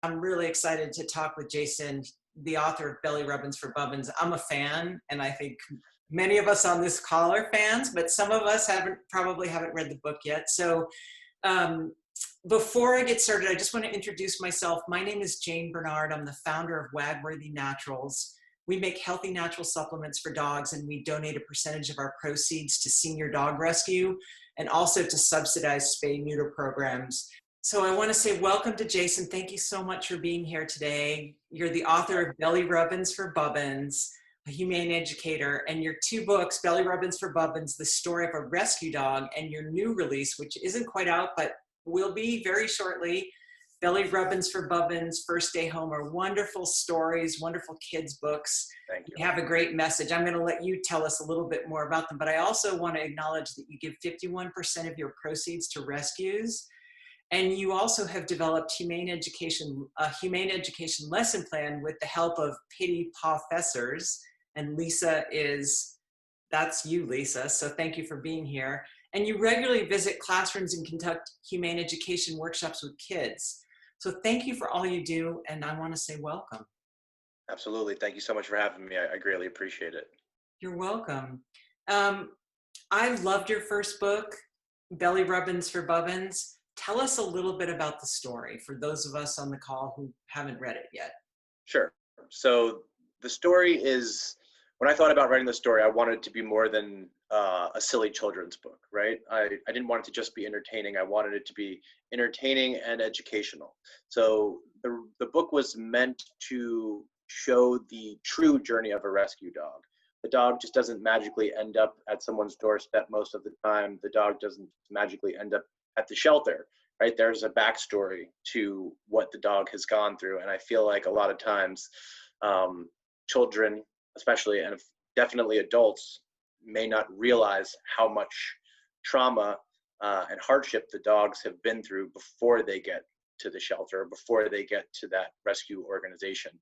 I'm really excited to talk with Jason, the author of Belly Rubbins for Bubbins. I'm a fan, and I think many of us on this call are fans, but some of us probably haven't read the book yet. So um, before I get started, I just want to introduce myself. My name is Jane Bernard. I'm the founder of WagWorthy Naturals. We make healthy natural supplements for dogs, and we donate a percentage of our proceeds to senior dog rescue and also to subsidize spay neuter programs. So I want to say welcome to Jason. Thank you so much for being here today. You're the author of Belly Rubbins for Bubbins, a humane educator, and your two books, Belly Rubbins for Bubbins, The Story of a Rescue Dog, and your new release, which isn't quite out, but will be very shortly, Belly Rubbins for Bubbins, First Day Home, are wonderful stories, wonderful kids' books. Thank you. They have a great message. I'm going to let you tell us a little bit more about them, but I also want to acknowledge that you give 51% of your proceeds to rescues. And you also have developed a humane education lesson plan with the help of Pity Professors. And that's you, Lisa. So thank you for being here. And you regularly visit classrooms and conduct humane education workshops with kids. So thank you for all you do. And I want to say welcome. Absolutely. Thank you so much for having me. I greatly appreciate it. You're welcome. I loved your first book, Belly Rubbins for Bubbins. Tell us a little bit about the story for those of us on the call who haven't read it yet. Sure. So the story is, when I thought about writing the story, I wanted it to be more than a silly children's book, right? I didn't want it to just be entertaining. I wanted it to be entertaining and educational. So the book was meant to show the true journey of a rescue dog. The dog just doesn't magically end up at someone's doorstep most of the time. The dog doesn't magically end up at the shelter, right? There's a backstory to what the dog has gone through. And I feel like a lot of times children, especially, and definitely adults, may not realize how much trauma and hardship the dogs have been through before they get to the shelter, before they get to that rescue organization.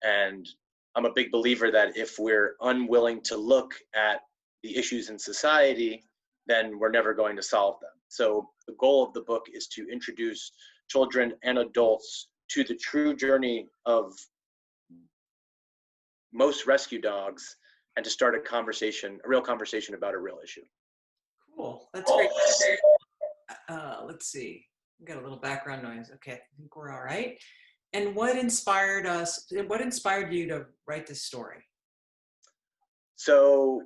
And I'm a big believer that if we're unwilling to look at the issues in society, then we're never going to solve them. So the goal of the book is to introduce children and adults to the true journey of most rescue dogs and to start a real conversation about a real issue. Cool. That's great. Let's see. We got a little background noise. Okay, I think we're all right. And what inspired you to write this story? So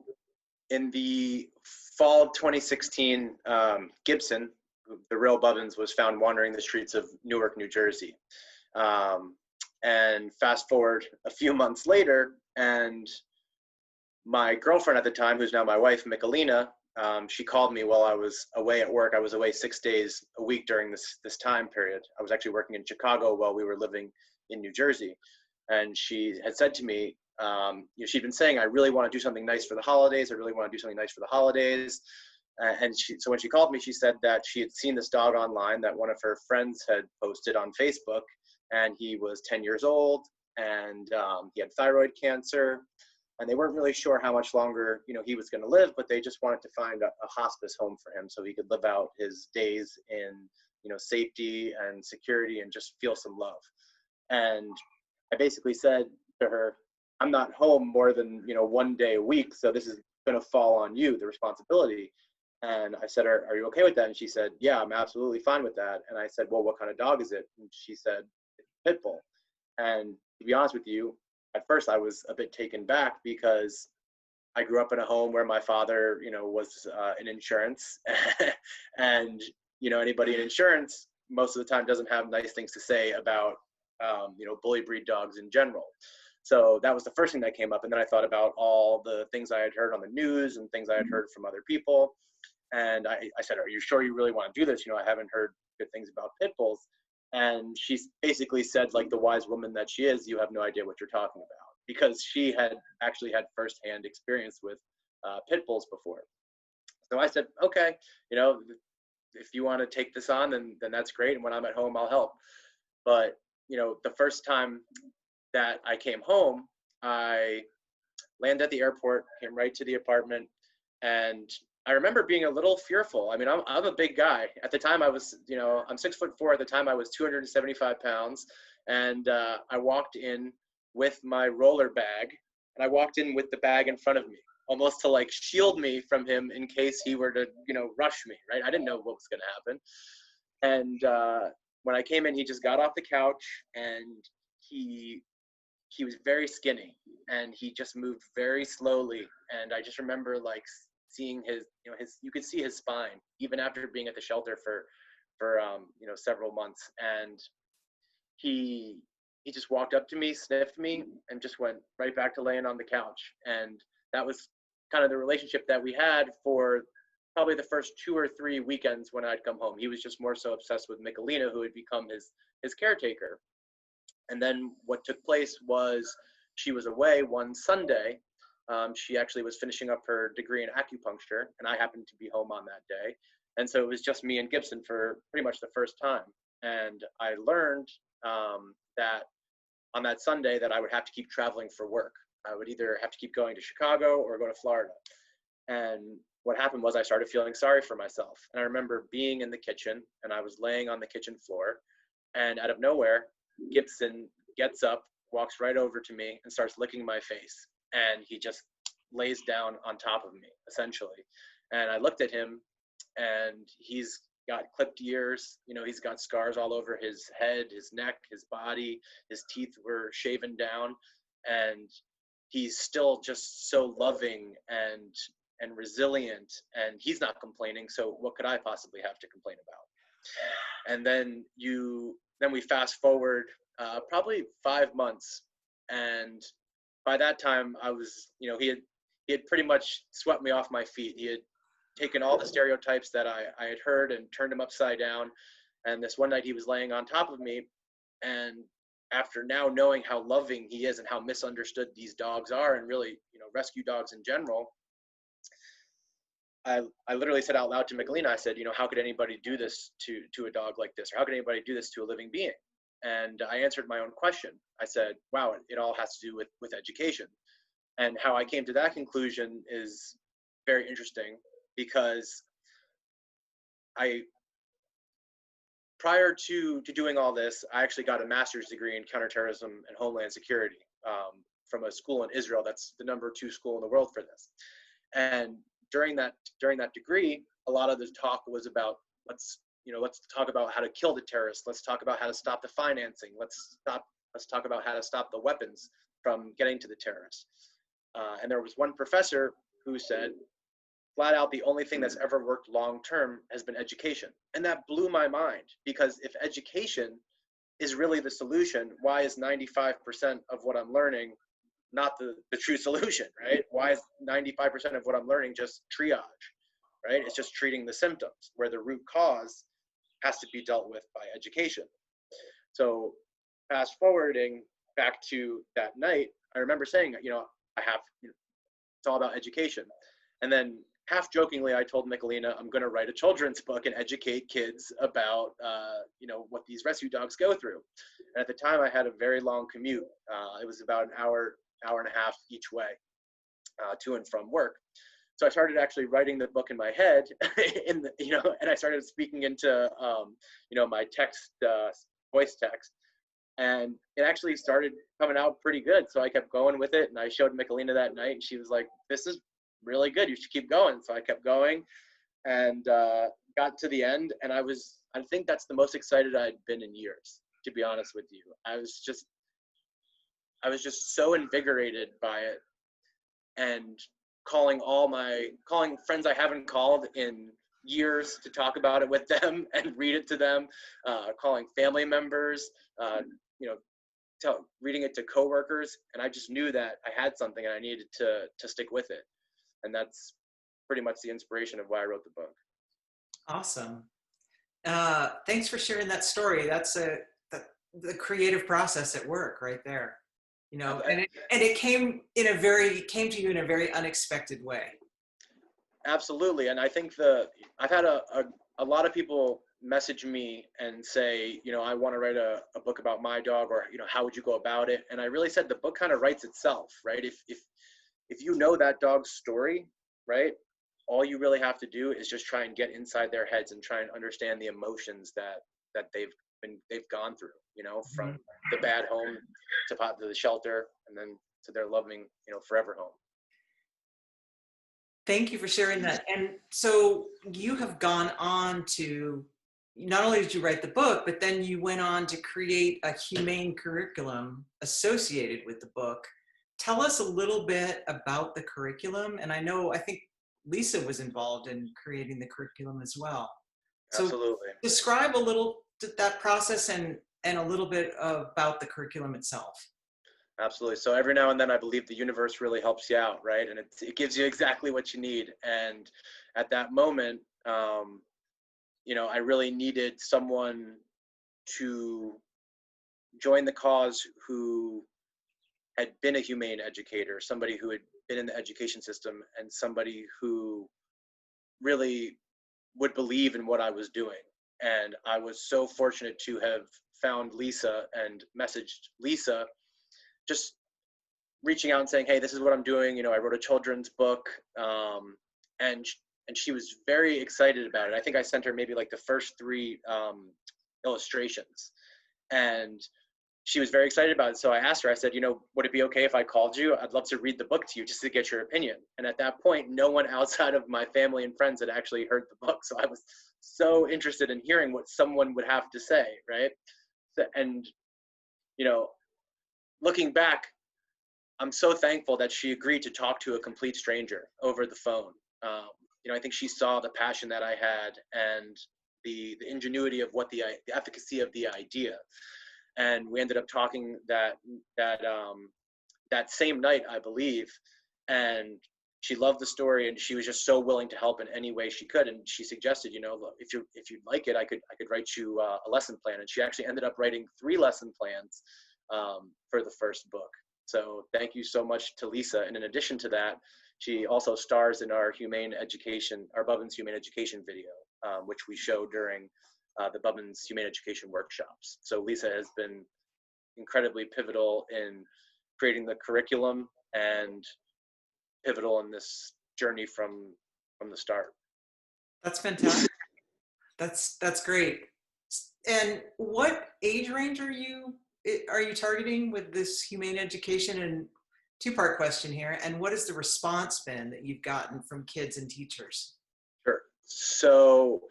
in the fall of 2016, Gibbson, the real Bubbins, was found wandering the streets of Newark, New Jersey. And fast forward a few months later, and my girlfriend at the time, who's now my wife, Michelina, she called me while I was away at work. I was away 6 days a week during this time period. I was actually working in Chicago while we were living in New Jersey. And she had said to me, she'd been saying, I really want to do something nice for the holidays. I really want to do something nice for the holidays. So when she called me, she said that she had seen this dog online that one of her friends had posted on Facebook, and he was 10 years old, and he had thyroid cancer, and they weren't really sure how much longer, he was going to live, but they just wanted to find a hospice home for him so he could live out his days in, safety and security and just feel some love. And I basically said to her, I'm not home more than, 1 day a week, so this is going to fall on you, the responsibility. And I said, are you okay with that? And she said, yeah, I'm absolutely fine with that. And I said, well, what kind of dog is it? And she said, pit bull. And to be honest with you, at first I was a bit taken back because I grew up in a home where my father, was in insurance, and anybody in insurance most of the time doesn't have nice things to say about bully breed dogs in general. So that was the first thing that came up, and then I thought about all the things I had heard on the news and things I had heard from other people, and I said, "Are you sure you really want to do this? I haven't heard good things about pit bulls." And she basically said, like the wise woman that she is, you have no idea what you're talking about, because she had actually had firsthand experience with pit bulls before. So I said, okay, if you want to take this on, then that's great. And when I'm at home, I'll help. But, the first time that I came home, I landed at the airport, came right to the apartment, and I remember being a little fearful. I mean, I'm a big guy. At the time I was, I'm 6'4". At the time I was 275 pounds. And I walked in with my roller bag, and I walked in with the bag in front of me, almost to like shield me from him in case he were to, rush me, right? I didn't know what was going to happen. And when I came in, he just got off the couch, and he was very skinny, and he just moved very slowly. And I just remember like seeing his, you could see his spine even after being at the shelter for several months. And he just walked up to me, sniffed me, and just went right back to laying on the couch. And that was kind of the relationship that we had for probably the first 2 or 3 weekends when I'd come home. He was just more so obsessed with Michalina, who had become his caretaker. And then what took place was she was away one Sunday. She actually was finishing up her degree in acupuncture, and I happened to be home on that day. And so it was just me and Gibbson for pretty much the first time. And I learned that on that Sunday that I would have to keep traveling for work. I would either have to keep going to Chicago or go to Florida. And what happened was I started feeling sorry for myself. And I remember being in the kitchen, and I was laying on the kitchen floor, and out of nowhere, Gibbson gets up, walks right over to me, and starts licking my face. And he just lays down on top of me, essentially. And I looked at him, and he's got clipped ears. He's got scars all over his head, his neck, his body. His teeth were shaven down. And he's still just so loving and resilient. And he's not complaining. So what could I possibly have to complain about? And then we fast forward probably 5 months, and by that time I was, he had pretty much swept me off my feet. He had taken all the stereotypes that I had heard and turned them upside down. And this one night he was laying on top of me, and after now knowing how loving he is and how misunderstood these dogs are, and really, rescue dogs in general, I literally said out loud to Michalina, I said, how could anybody do this to a dog like this? Or how could anybody do this to a living being? And I answered my own question. I said, wow, it all has to do with education. And how I came to that conclusion is very interesting, because prior to doing all this, I actually got a master's degree in counterterrorism and homeland security from a school in Israel. That's the #2 school in the world for this. And during that degree, a lot of the talk was about let's talk about how to kill the terrorists. Let's talk about how to stop the financing. Let's talk about how to stop the weapons from getting to the terrorists. And there was one professor who said, flat out, the only thing that's ever worked long-term has been education. And that blew my mind, because if education is really the solution, why is 95% of what I'm learning not the true solution, right? Why is 95% of what I'm learning just triage, right? It's just treating the symptoms, where the root cause has to be dealt with by education. So fast forwarding back to that night, I remember saying, it's all about education. And then half jokingly, I told Michalina, I'm going to write a children's book and educate kids about, what these rescue dogs go through. And at the time, I had a very long commute. It was about an hour and a half each way to and from work. So I started actually writing the book in my head, and I started speaking into, my text, voice text. And it actually started coming out pretty good. So I kept going with it, and I showed Michalina that night, and she was like, this is really good. You should keep going. So I kept going, and got to the end. And I think that's the most excited I'd been in years, to be honest with you. I was just so invigorated by it, and calling friends I haven't called in years to talk about it with them and read it to them, calling family members, reading it to coworkers. And I just knew that I had something and I needed to stick with it. And that's pretty much the inspiration of why I wrote the book. Awesome. Thanks for sharing that story. That's the creative process at work right there. And it came to you in a very unexpected way. Absolutely. And I think I've had a lot of people message me and say, I want to write a book about my dog, or, how would you go about it? And I really said the book kind of writes itself, right? If you know that dog's story, right, all you really have to do is just try and get inside their heads and try and understand the emotions that they've gone through, you know, from the bad home to the shelter, and then to their loving, you know, forever home. Thank you for sharing that. And so you have gone on to, not only did you write the book, but then you went on to create a humane curriculum associated with the book. Tell us a little bit about the curriculum. And I think Lisa was involved in creating the curriculum as well. So Absolutely. describe a little that process and a little bit about the curriculum itself. Absolutely. So every now and then, I believe the universe really helps you out, right? And it gives you exactly what you need. And at that moment, you know, I really needed someone to join the cause who had been a humane educator, somebody who had been in the education system, and somebody who really would believe in what I was doing. And I was so fortunate to have found Lisa and messaged Lisa, just reaching out and saying, hey, this is what I'm doing. You know, I wrote a children's book, and she was very excited about it. I think I sent her maybe like the first 3 illustrations, and she was very excited about it. So I asked her, I said, you know, would it be okay if I called you? I'd love to read the book to you just to get your opinion. And at that point, no one outside of my family and friends had actually heard the book. So I was so interested in hearing what someone would have to say, right? And, you know, looking back, I'm so thankful that she agreed to talk to a complete stranger over the phone. You know, I think she saw the passion that I had and the ingenuity of what the efficacy of the idea. And we ended up talking that same night, I believe. And she loved the story, and she was just so willing to help in any way she could. And she suggested, you know, look, if you'd like it, I could write you a lesson plan. And she actually ended up writing 3 lesson plans for the first book. So thank you so much to Lisa. And in addition to that, she also stars in our Bubbins Humane Education video, which we show during the Bubbins Humane Education workshops. So Lisa has been incredibly pivotal in creating the curriculum and pivotal in this journey from the start. That's fantastic. That's great. And what age range are you targeting with this humane education? And 2-part question here. And what has the response been that you've gotten from kids and teachers? Sure. So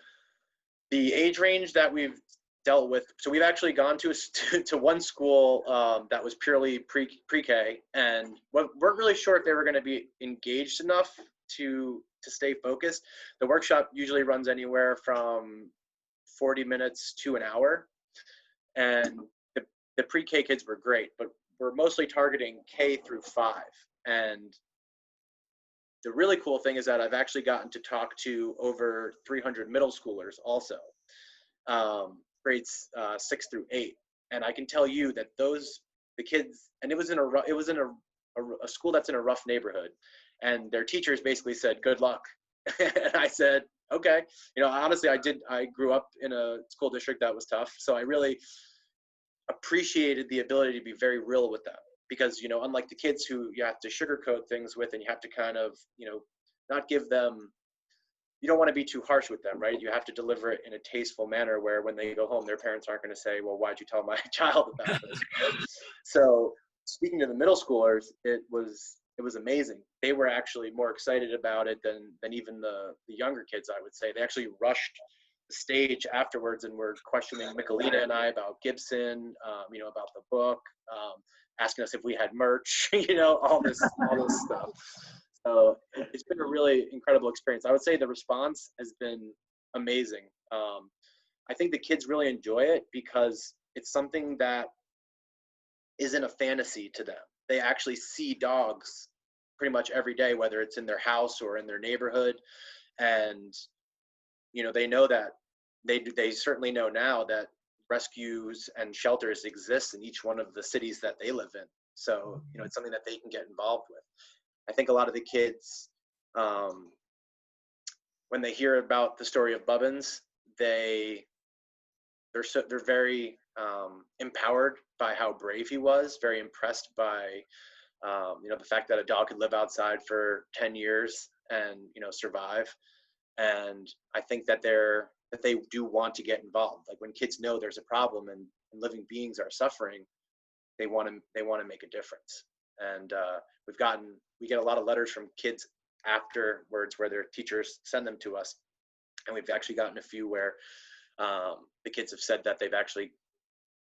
the age range that we've dealt with, so we've actually gone to one school that was purely pre-K, and weren't really sure if they were going to be engaged enough to stay focused. The workshop usually runs anywhere from 40 minutes to an hour, and the pre-K kids were great, but we're mostly targeting K through 5. And the really cool thing is that I've actually gotten to talk to over 300 middle schoolers also, grades 6 through 8. And I can tell you that the kids, and it was in a school that's in a rough neighborhood, and their teachers basically said, good luck. And I said, okay. You know, honestly, I grew up in a school district that was tough. So I really appreciated the ability to be very real with them, because, you know, unlike the kids who you have to sugarcoat things with, and you have to kind of, you know, not give them, you don't want to be too harsh with them, right? You have to deliver it in a tasteful manner where when they go home, their parents aren't going to say, well, why'd you tell my child about this? So speaking to the middle schoolers, it was amazing. They were actually more excited about it than even the younger kids, I would say. They actually rushed the stage afterwards and were questioning McCullers and I about Gibbson, you know, about the book, asking us if we had merch, you know, all this stuff. So it's been a really incredible experience. I would say the response has been amazing. I think the kids really enjoy it because it's something that isn't a fantasy to them. They actually see dogs pretty much every day, whether it's in their house or in their neighborhood. And, you know, they know that they certainly know now that rescues and shelters exist in each one of the cities that they live in. So, you know, it's something that they can get involved with. I think a lot of the kids, when they hear about the story of Bubbins, they're very empowered by how brave he was, very impressed by, you know, the fact that a dog could live outside for 10 years and, survive. And I think that they do want to get involved. Like when kids know there's a problem and living beings are suffering, they want to make a difference. And we get a lot of letters from kids afterwards where their teachers send them to us. And we've actually gotten a few where the kids have said that they've actually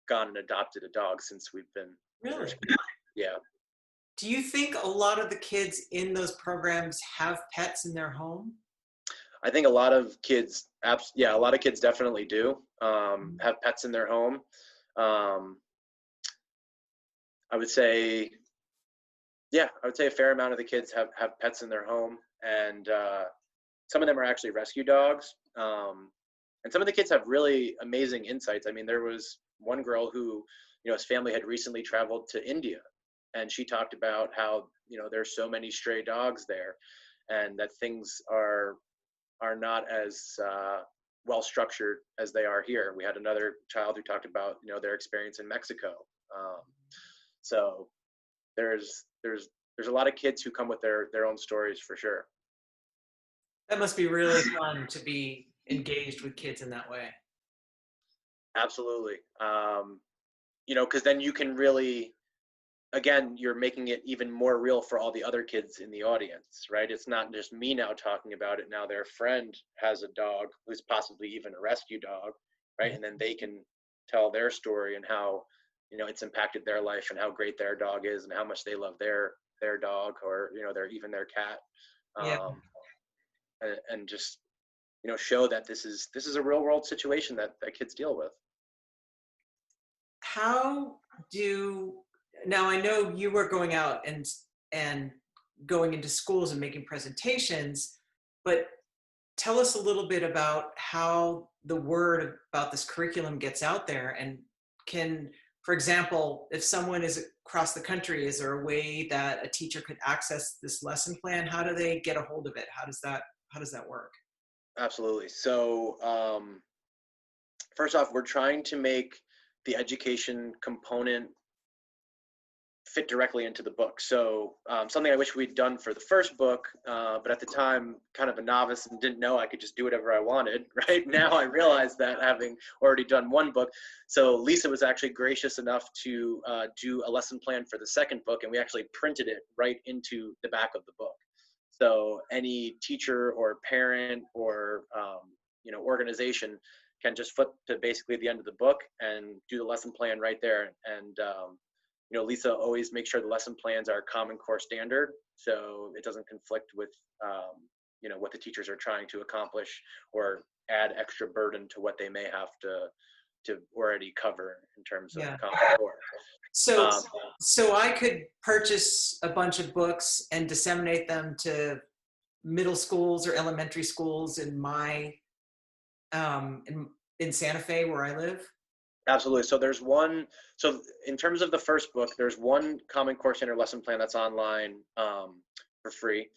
gone and adopted a dog since we've been. Really? Yeah. Do you think a lot of the kids in those programs have pets in their home? I think a lot of kids definitely do have pets in their home. I would say a fair amount of the kids have pets in their home, and some of them are actually rescue dogs. And some of the kids have really amazing insights. I mean, there was one girl who, his family had recently traveled to India, and she talked about how, there's so many stray dogs there, and that things are not as well structured as they are here. We had another child who talked about, their experience in Mexico. So there's a lot of kids who come with their own stories for sure. That must be really fun to be engaged with kids in that way. Absolutely. Because then you can really, again, you're making it even more real for all the other kids in the audience, right? It's not just me now talking about it. Now their friend has a dog who's possibly even a rescue dog, right? And then they can tell their story and how, it's impacted their life and how great their dog is and how much they love their dog, or, their cat. And just, show that this is a real world situation that kids deal with. Now I know you were going out and going into schools and making presentations, but tell us a little bit about how the word about this curriculum gets out there. And for example, if someone is across the country, is there a way that a teacher could access this lesson plan? How do they get a hold of it? How does that work? Absolutely. So first off, we're trying to make the education component fit directly into the book. So something I wish we'd done for the first book, but at the time, kind of a novice and didn't know I could just do whatever I wanted, right? Now I realize that, having already done one book. So Lisa was actually gracious enough to do a lesson plan for the second book, and we actually printed it right into the back of the book. So any teacher or parent or organization can just flip to basically the end of the book and do the lesson plan right there. And Lisa always makes sure the lesson plans are Common Core standard, so it doesn't conflict with what the teachers are trying to accomplish or add extra burden to what they may have to already cover in terms of Common Core. So I could purchase a bunch of books and disseminate them to middle schools or elementary schools in my in Santa Fe, where I live? Absolutely. So in terms of the first book, there's one Common Core standard lesson plan that's online for free.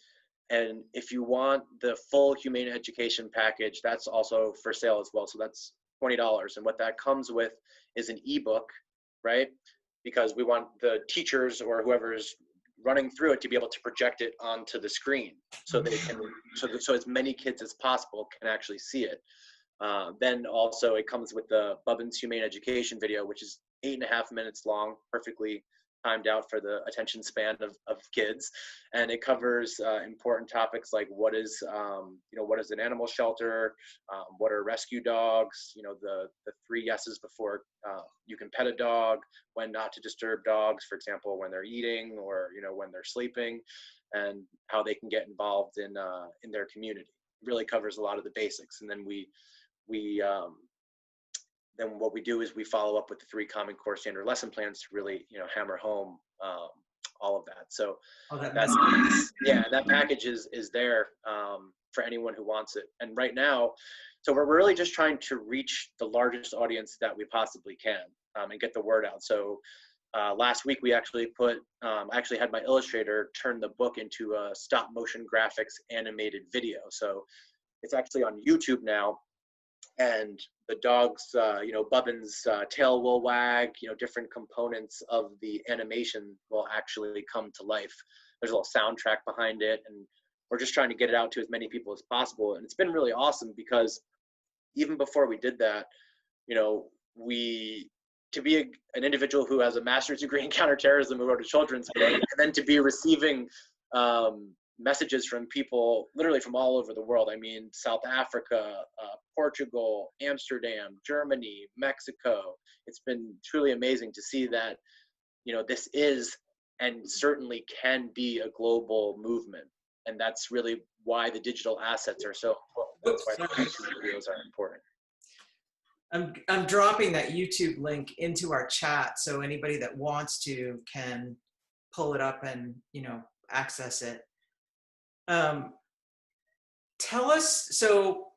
And if you want the full Humane education package, that's also for sale as well. So that's $20. And what that comes with is an ebook, right? Because we want the teachers or whoever's running through it to be able to project it onto the screen, so they can, so as many kids as possible can actually see it. Then also it comes with the Bubbins Humane education video, which is 8.5 minutes long, perfectly timed out for the attention span of kids. And it covers important topics like what is an animal shelter, what are rescue dogs, the 3 yeses before you can pet a dog, when not to disturb dogs, for example, when they're eating or, when they're sleeping, and how they can get involved in their community. It really covers a lot of the basics. And then then what we do is we follow up with the 3 Common Core standard lesson plans to really, hammer home all of that. So that package is there for anyone who wants it. And right now, so we're really just trying to reach the largest audience that we possibly can and get the word out. So last week we actually I actually had my illustrator turn the book into a stop motion graphics animated video. So it's actually on YouTube now. And the dog's, Bubbins' tail will wag, different components of the animation will actually come to life. There's a little soundtrack behind it, and or just trying to get it out to as many people as possible. And it's been really awesome because even before we did that, you know, to be an individual who has a master's degree in counterterrorism who wrote a children's book, and then to be receiving messages from people literally from all over the world. I mean, South Africa, Portugal, Amsterdam, Germany, Mexico. It's been truly amazing to see that, you know, this is and certainly can be a global movement. And that's really why the digital assets are so important. That's why the YouTube videos are important. I'm dropping that YouTube link into our chat so anybody that wants to can pull it up and, you know, access it. Tell us, so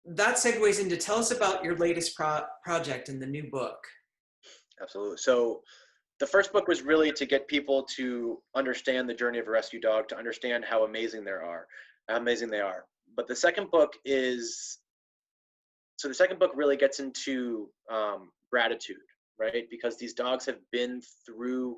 that segues into, tell us about your latest project in the new book. Absolutely. So the first book was really to get people to understand the journey of a rescue dog, to understand how amazing they are. But the second book really gets into gratitude, right? Because these dogs have been through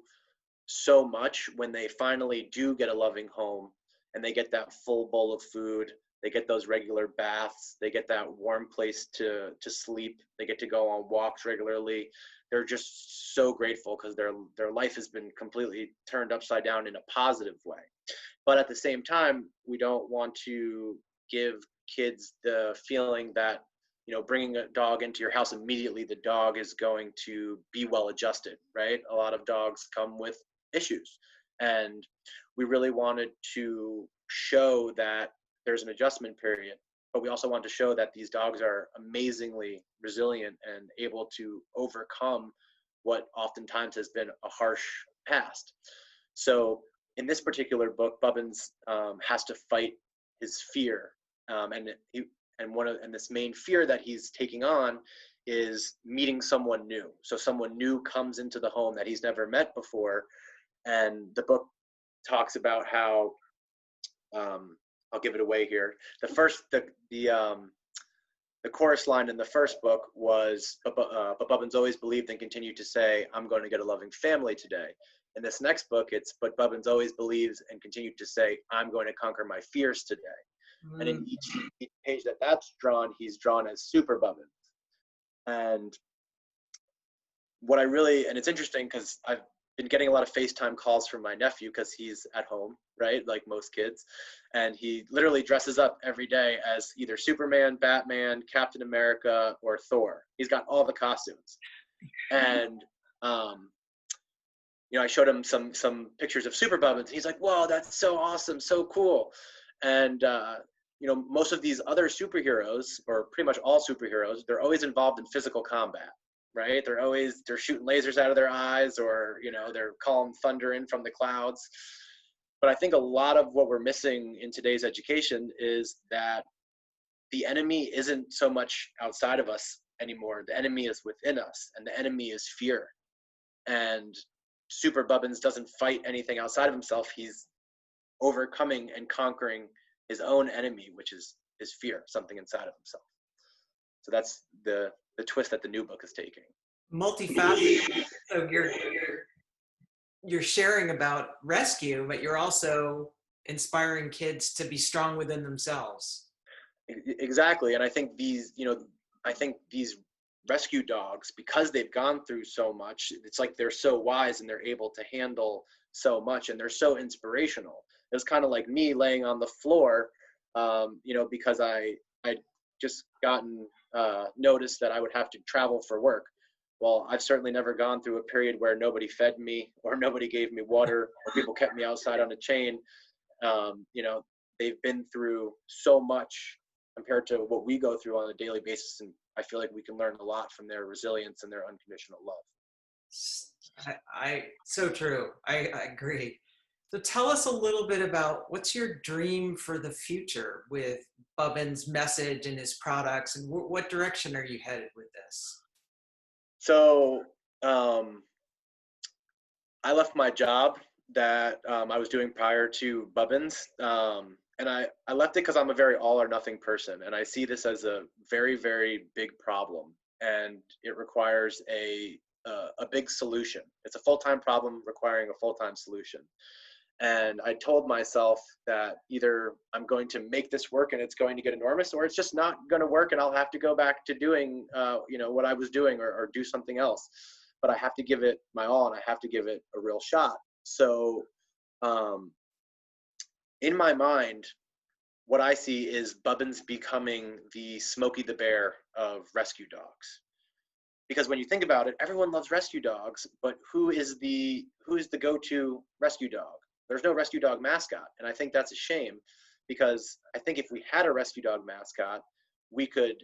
so much. When they finally do get a loving home and they get that full bowl of food, they get those regular baths, they get that warm place to sleep, they get to go on walks regularly, they're just so grateful because their life has been completely turned upside down in a positive way. But at the same time, we don't want to give kids the feeling that, you know, bringing a dog into your house immediately, the dog is going to be well adjusted, right? A lot of dogs come with issues. And we really wanted to show that there's an adjustment period, but we also want to show that these dogs are amazingly resilient and able to overcome what oftentimes has been a harsh past. So in this particular book, Bubbins has to fight his fear. And this main fear that he's taking on is meeting someone new. So someone new comes into the home that he's never met before. And the book talks about how, I'll give it away here. The chorus line in the first book was, but Bubbins always believed and continued to say, I'm going to get a loving family today. In this next book, it's, but Bubbins always believes and continued to say, I'm going to conquer my fears today. And in each page that's drawn, he's drawn as Super Bubbins. And and it's interesting because I've been getting a lot of FaceTime calls from my nephew because he's at home, right? Like most kids. And he literally dresses up every day as either Superman, Batman, Captain America, or Thor. He's got all the costumes. And, you know, I showed him some pictures of Super Bubbins. He's like, whoa, that's so awesome, so cool. And, you know, most of these other superheroes, or pretty much all superheroes, they're always involved in physical combat, right? They're shooting lasers out of their eyes, or, you know, they're calling thunder in from the clouds. But I think a lot of what we're missing in today's education is that the enemy isn't so much outside of us anymore. The enemy is within us, and the enemy is fear. And Super Bubbins doesn't fight anything outside of himself. He's overcoming and conquering his own enemy, which is his fear, something inside of himself. So that's the twist that the new book is taking. Multifaceted. So you're sharing about rescue, but you're also inspiring kids to be strong within themselves. Exactly. And I think these rescue dogs, because they've gone through so much, it's like they're so wise and they're able to handle so much, and they're so inspirational. It was kind of like me laying on the floor, you know, because I'd just gotten notice that I would have to travel for work. Well, I've certainly never gone through a period where nobody fed me or nobody gave me water or people kept me outside on a chain. You know, they've been through so much compared to what we go through on a daily basis. And I feel like we can learn a lot from their resilience and their unconditional love. So true. I agree. So tell us a little bit about what's your dream for the future with Bubbins' message and his products, and what direction are you headed with this? So I left my job that I was doing prior to Bubbins, and I left it because I'm a very all or nothing person, and I see this as a very, very big problem, and it requires a big solution. It's a full-time problem requiring a full-time solution. And I told myself that either I'm going to make this work and it's going to get enormous, or it's just not going to work and I'll have to go back to doing, what I was doing, or do something else. But I have to give it my all, and I have to give it a real shot. So in my mind, what I see is Bubbins becoming the Smokey the Bear of rescue dogs. Because when you think about it, everyone loves rescue dogs, but who is the go-to rescue dog? There's no rescue dog mascot, and I think that's a shame, because I think if we had a rescue dog mascot, we could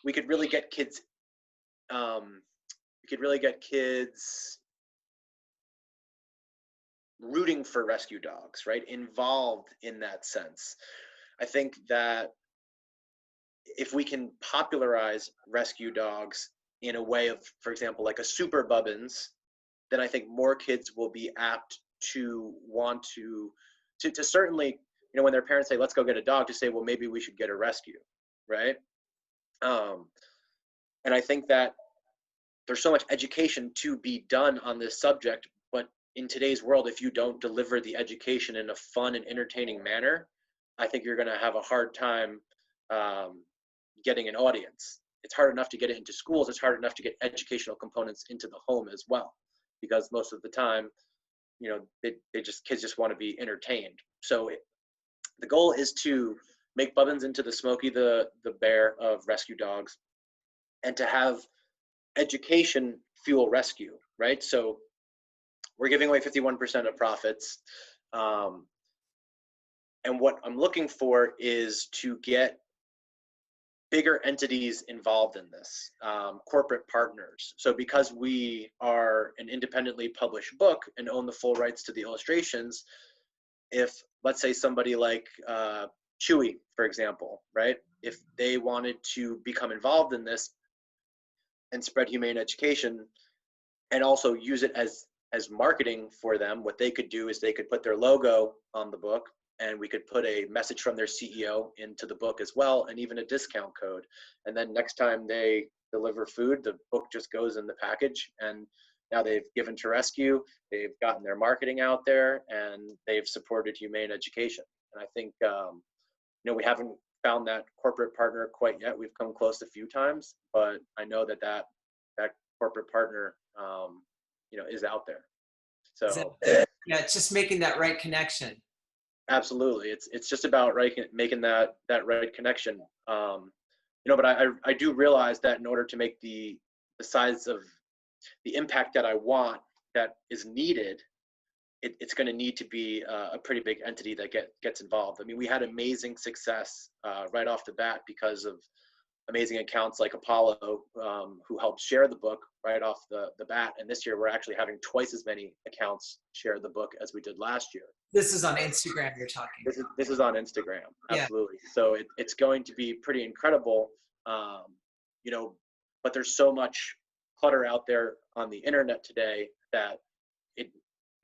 really get kids. We could really get kids rooting for rescue dogs, right? Involved in that sense. I think that if we can popularize rescue dogs in a way of, for example, like a super Bubbins, then I think more kids will be apt to want to certainly, when their parents say, let's go get a dog, to say, well, maybe we should get a rescue, right? And I think that there's so much education to be done on this subject, but in today's world, if you don't deliver the education in a fun and entertaining manner, I think you're going to have a hard time getting an audience. It's hard enough to get it into schools. It's hard enough to get educational components into the home as well, because most of the time, kids just want to be entertained. So the goal is to make Bubbins into the Smokey the Bear of rescue dogs, and to have education fuel rescue, right? So we're giving away 51% of profits. And what I'm looking for is to get bigger entities involved in this, corporate partners. So because we are an independently published book and own the full rights to the illustrations, if, let's say, somebody like Chewy, for example, right? If they wanted to become involved in this and spread humane education and also use it as marketing for them, what they could do is they could put their logo on the book, and we could put a message from their CEO into the book as well, and even a discount code. And then next time they deliver food, the book just goes in the package, and now they've given to rescue, they've gotten their marketing out there, and they've supported humane education. And I think, we haven't found that corporate partner quite yet. We've come close a few times, but I know that corporate partner, is out there. So yeah, it's just making that right connection. Absolutely, it's just about making that right connection. But I do realize that in order to make the size of the impact that I want, that is needed, it's going to need to be a pretty big entity that gets involved. I mean, we had amazing success right off the bat because of amazing accounts like Apollo, who helped share the book right off the bat. And this year we're actually having twice as many accounts share the book as we did last year. This is on Instagram you're talking. This is on Instagram, absolutely. Yeah. So it's going to be pretty incredible, but there's so much clutter out there on the internet today that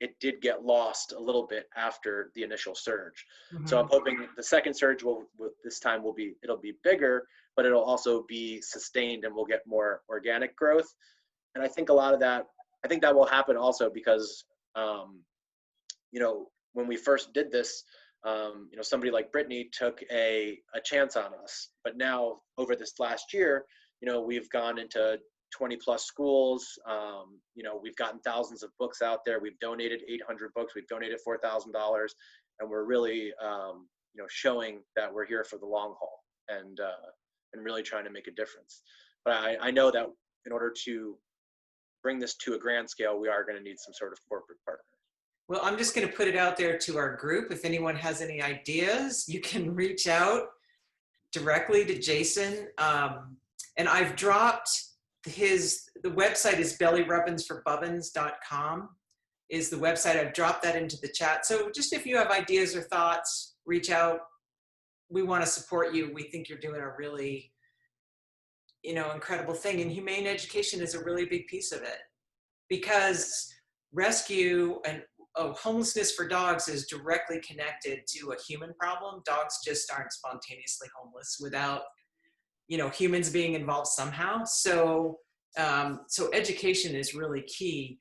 it did get lost a little bit after the initial surge. Mm-hmm. So I'm hoping the second surge it'll be bigger, but it'll also be sustained, and we'll get more organic growth. And I think that will happen also because, when we first did this, somebody like Brittany took a chance on us. But now over this last year, we've gone into 20 plus schools. We've gotten thousands of books out there. We've donated 800 books. We've donated $4,000, and we're really, showing that we're here for the long haul and really trying to make a difference. But I know that in order to bring this to a grand scale, we are going to need some sort of corporate partner. Well, I'm just going to put it out there to our group. If anyone has any ideas, you can reach out directly to Jason. And I've dropped the website is bellyrubbins4bubbins.com is the website. I've dropped that into the chat. So just if you have ideas or thoughts, reach out. We want to support you. We think you're doing a really, incredible thing. And humane education is a really big piece of it, because rescue and homelessness for dogs is directly connected to a human problem. Dogs just aren't spontaneously homeless without humans being involved somehow. So education is really key.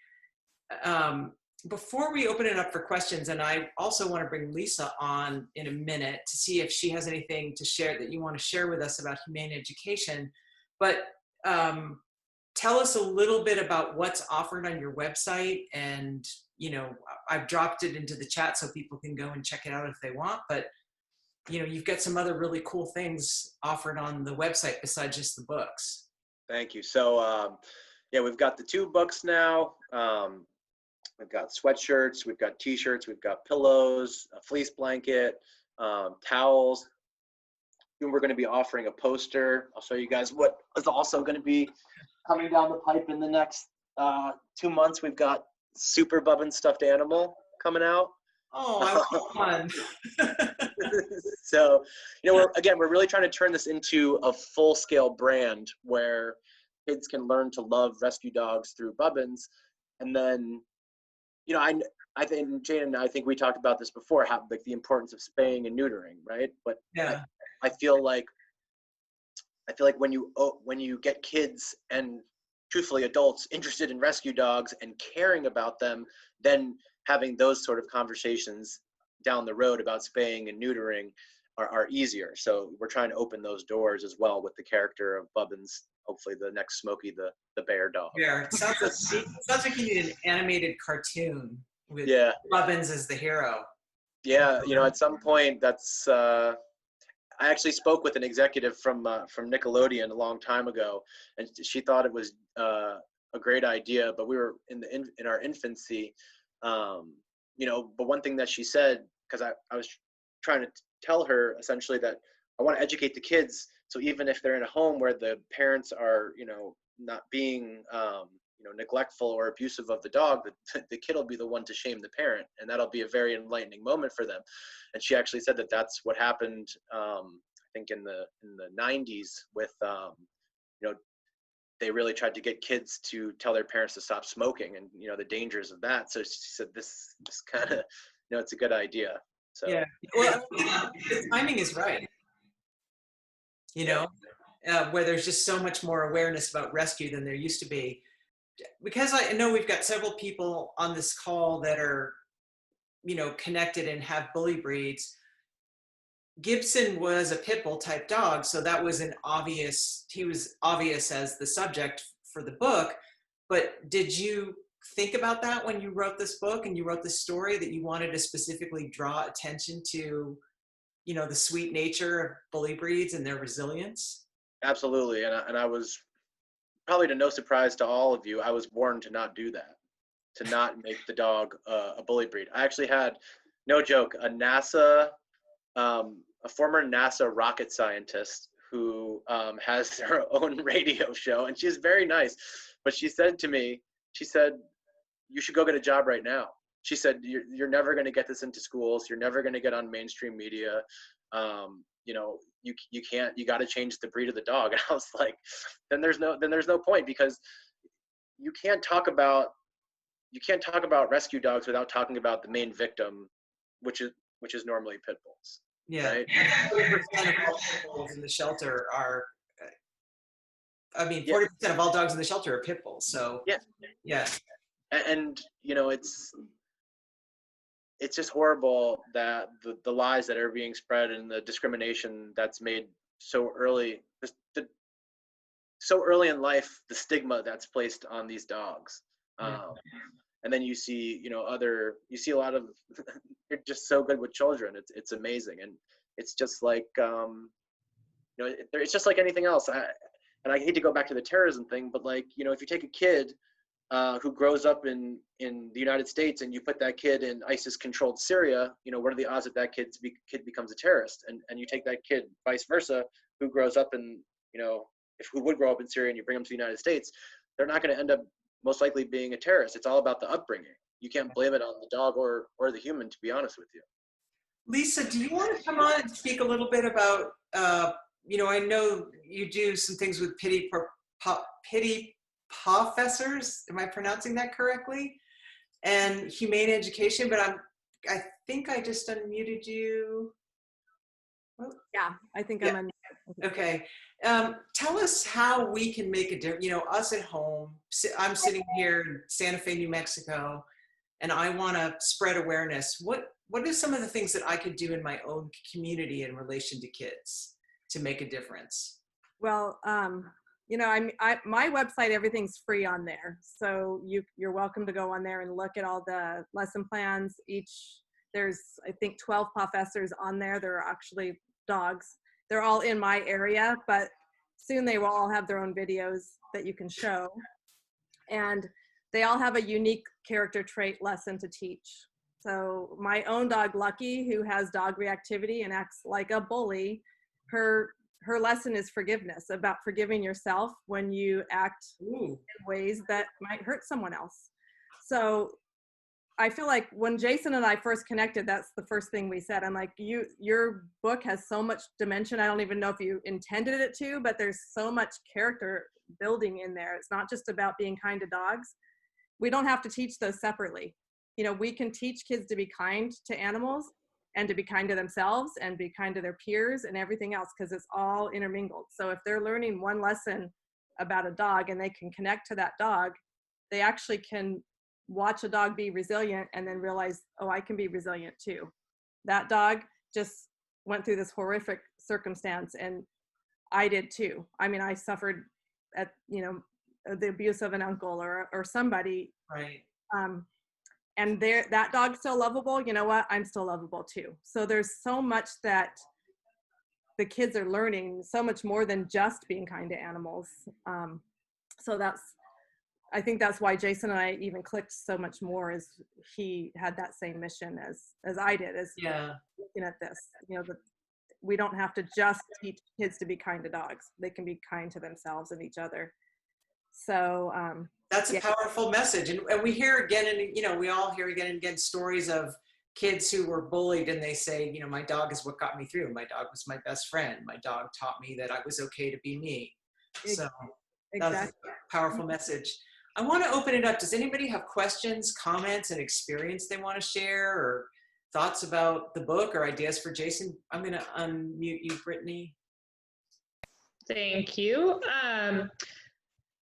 before we open it up for questions, and I also want to bring Lisa on in a minute to see if she has anything to share that you want to share with us about humane education, but tell us a little bit about what's offered on your website. And, you know, I've dropped it into the chat so people can go and check it out if they want, but, you know, you've got some other really cool things offered on the website besides just the books. Thank you. So, yeah, we've got the 2 books now. We've got sweatshirts, we've got t-shirts, we've got pillows, a fleece blanket, towels. And we're going to be offering a poster. I'll show you guys what is also going to be coming down the pipe in the next 2 months. We've got Super Bubbins stuffed animal coming out. Oh, I want one. So, you know, we're really trying to turn this into a full-scale brand where kids can learn to love rescue dogs through Bubbins. And then, you know, I think Jane and I think we talked about this before, how like the importance of spaying and neutering, right? But Yeah. I feel like when you get kids and truthfully adults interested in rescue dogs and caring about them, then having those sort of conversations down the road about spaying and neutering are easier. So we're trying to open those doors as well with the character of Bubbins, hopefully the next Smokey the bear dog. Yeah, it sounds like you need an animated cartoon with Bubbins as the hero. Yeah, you know, at some point that's I actually spoke with an executive from Nickelodeon a long time ago, and she thought it was a great idea, but we were in our infancy, you know. But one thing that she said, because I was trying to tell her essentially that I want to educate the kids, so even if they're in a home where the parents are, you know, not being you know, neglectful or abusive of the dog, the kid will be the one to shame the parent, and that'll be a very enlightening moment for them. And she actually said that that's what happened, I think in the 90s with, you know, they really tried to get kids to tell their parents to stop smoking, and you know, the dangers of that. So she said this kind of, you know, it's a good idea. So yeah, well, the timing is right. You know, where there's just so much more awareness about rescue than there used to be. Because I know we've got several people on this call that are, you know, connected and have bully breeds. Gibbson was a pit bull type dog, so that was he was obvious as the subject for the book. But did you think about that when you wrote this book and you wrote this story, that you wanted to specifically draw attention to, you know, the sweet nature of bully breeds and their resilience? Absolutely, and I was, probably to no surprise to all of you, I was born to not do that, to not make the dog a bully breed. I actually had, no joke, a former NASA rocket scientist who has her own radio show, and she's very nice, but she said to me, she said, you should go get a job right now. She said, you're never going to get this into schools. You're never going to get on mainstream media. You know, you can't, you got to change the breed of the dog. And I was like, then there's no point, because you can't talk about rescue dogs without talking about the main victim, which is normally pit bulls. Yeah, right? 40% of all pit bulls in the shelter are, 40% of all dogs in the shelter are pit bulls. So yeah. And you know, it's just horrible that the lies that are being spread and the discrimination that's made so early, so early in life, the stigma that's placed on these dogs. And then you see, you know, you see a lot of, you're just so good with children. It's amazing. And it's just like, you know, it's just like anything else. And I hate to go back to the terrorism thing, but like, you know, if you take a kid who grows up in the United States and you put that kid in ISIS-controlled Syria, you know, what are the odds that kid becomes a terrorist? And you take that kid, vice versa, who grows up in, you know, who would grow up in Syria and you bring them to the United States, they're not going to end up most likely being a terrorist. It's all about the upbringing. You can't blame it on the dog or the human, to be honest with you. Lisa, do you want to come on and speak a little bit about, you know, I know you do some things with pity professors, am I pronouncing that correctly? And humane education, but I think I just unmuted you. Oh. Yeah, I think I'm on. Okay. Tell us how we can make a difference, you know, us at home. I'm sitting here in Santa Fe, New Mexico, and I want to spread awareness, what are some of the things that I could do in my own community in relation to kids to make a difference? Well, you know, my website, everything's free on there. So you're welcome to go on there and look at all the lesson plans. There's, I think, 12 professors on there. They're actually dogs. They're all in my area, but soon they will all have their own videos that you can show. And they all have a unique character trait lesson to teach. So my own dog, Lucky, who has dog reactivity and acts like a bully, her lesson is forgiveness, about forgiving yourself when you act in ways that might hurt someone else. So I feel like when Jason and I first connected, that's the first thing we said. I'm like, your book has so much dimension. I don't even know if you intended it to, but there's so much character building in there. It's not just about being kind to dogs. We don't have to teach those separately. You know, we can teach kids to be kind to animals and to be kind to themselves and be kind to their peers and everything else, because it's all intermingled. So if they're learning one lesson about a dog and they can connect to that dog, they actually can watch a dog be resilient and then realize, oh, I can be resilient too. That dog just went through this horrific circumstance and I did too. I mean, I suffered at, you know, the abuse of an uncle or somebody. Right. And that dog's still lovable. You know what? I'm still lovable too. So there's so much that the kids are learning, so much more than just being kind to animals. So I think that's why Jason and I even clicked so much more, is he had that same mission as I did, as looking at this, you know, that we don't have to just teach kids to be kind to dogs. They can be kind to themselves and each other. So that's a powerful message. And we hear again, and you know, we all hear again and again stories of kids who were bullied and they say, you know, my dog is what got me through. My dog was my best friend. My dog taught me that I was okay to be me. So that's a powerful message. I want to open it up. Does anybody have questions, comments, and experience they want to share, or thoughts about the book or ideas for Jason? I'm going to unmute you, Brittany. Thank you.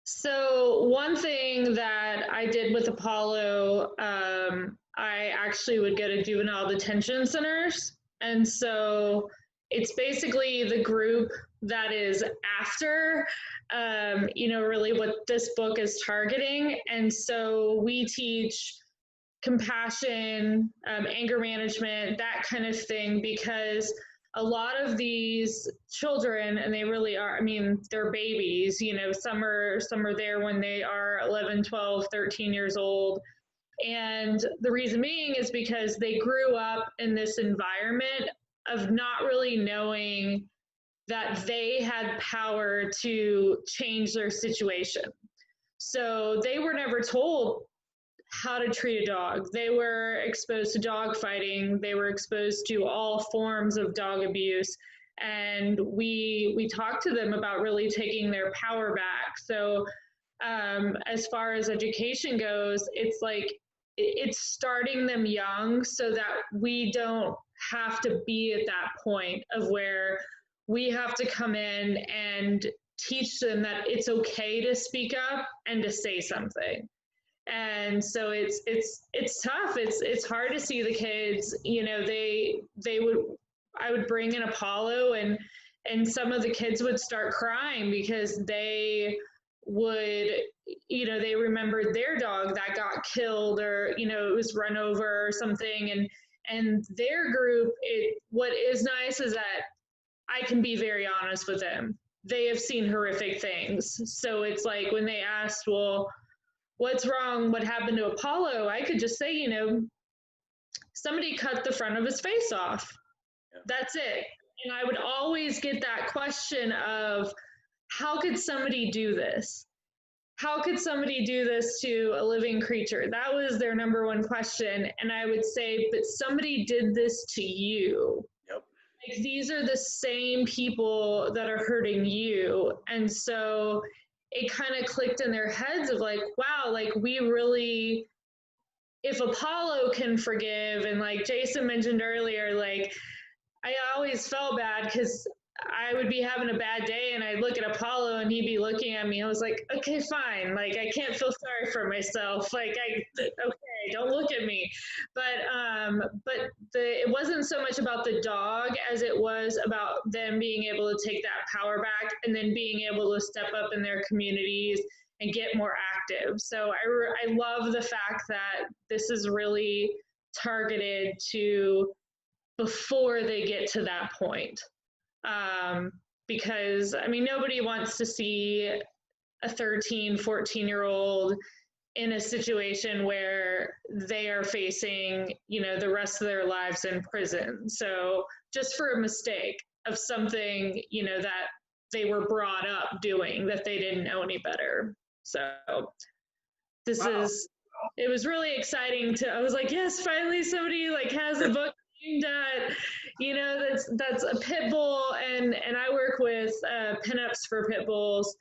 So one thing that I did with Apollo, I actually would go to juvenile detention centers. And so it's basically the group that is after, you know, really what this book is targeting. And so we teach compassion, anger management, that kind of thing, because a lot of these children, and they really are, I mean, they're babies, you know, some are there when they are 11, 12, 13 years old. And the reason being is because they grew up in this environment of not really knowing that they had power to change their situation. So they were never told how to treat a dog. They were exposed to dog fighting. They were exposed to all forms of dog abuse. And we talked to them about really taking their power back. So as far as education goes, it's like, it's starting them young so that we don't have to be at that point of where we have to come in and teach them that it's okay to speak up and to say something. And so it's tough. It's hard to see the kids, you know, I would bring in Apollo and some of the kids would start crying because they would, you know, they remembered their dog that got killed, or, you know, it was run over or something. And their group, what is nice is that I can be very honest with them. They have seen horrific things. So it's like when they asked, well, what's wrong? What happened to Apollo? I could just say, you know, somebody cut the front of his face off. Yeah. That's it. And I would always get that question of, how could somebody do this? How could somebody do this to a living creature? That was their number one question. And I would say, but somebody did this to you. Yep. Like, these are the same people that are hurting you. And so it kind of clicked in their heads of like, wow, like we really, if Apollo can forgive, and like Jason mentioned earlier, like I always felt bad because I would be having a bad day and I'd look at Apollo and he'd be looking at me. I was like, okay, fine. Like, I can't feel sorry for myself. Like, okay, don't look at me. But it wasn't so much about the dog as it was about them being able to take that power back and then being able to step up in their communities and get more active. So I love the fact that this is really targeted to before they get to that point. Because, I mean, nobody wants to see a 13, 14-year-old in a situation where they are facing, the rest of their lives in prison. So just for a mistake of something, that they were brought up doing, that they didn't know any better. So it was really exciting I was like, yes, finally somebody has a book aimed at, that's a pit bull, and I work with pinups for pit bulls,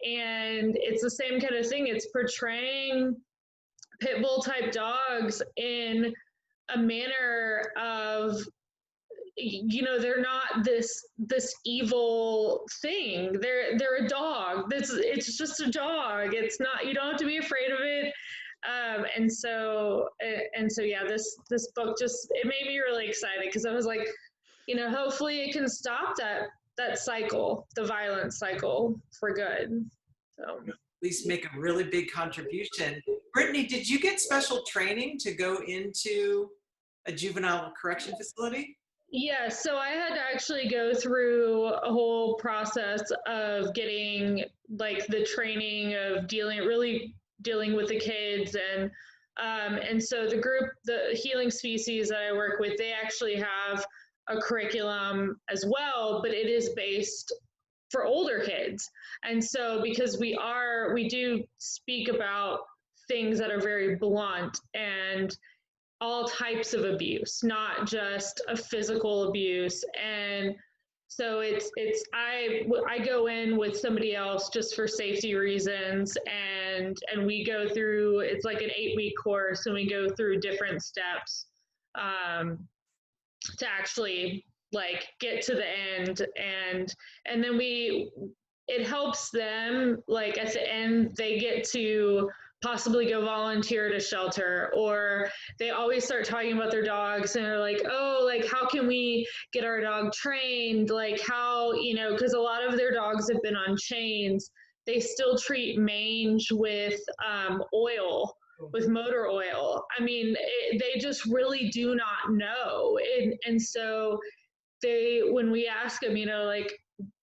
and it's the same kind of thing. It's portraying pit bull type dogs in a manner of, they're not this evil thing. They're a dog. It's just a dog. It's not, you don't have to be afraid of it. And so yeah, this book it made me really excited, because I was like, hopefully it can stop that cycle, the violence cycle, for good. So at least make a really big contribution. Brittany, did you get special training to go into a juvenile correction facility? Yeah, so I had to actually go through a whole process of getting the training of dealing with the kids, and so the group, the Healing Species that I work with, they actually have a curriculum as well, but it is based for older kids. And so because we do speak about things that are very blunt and all types of abuse, not just a physical abuse. And so I go in with somebody else just for safety reasons, and we go through, it's like an 8-week course, and we go through different steps to actually get to the end, and then it helps them, at the end they get to possibly go volunteer at a shelter, or they always start talking about their dogs and they're like, oh, how can we get our dog trained? How, because a lot of their dogs have been on chains. They still treat mange with oil, with motor oil. I mean, they just really do not know. And so when we ask them,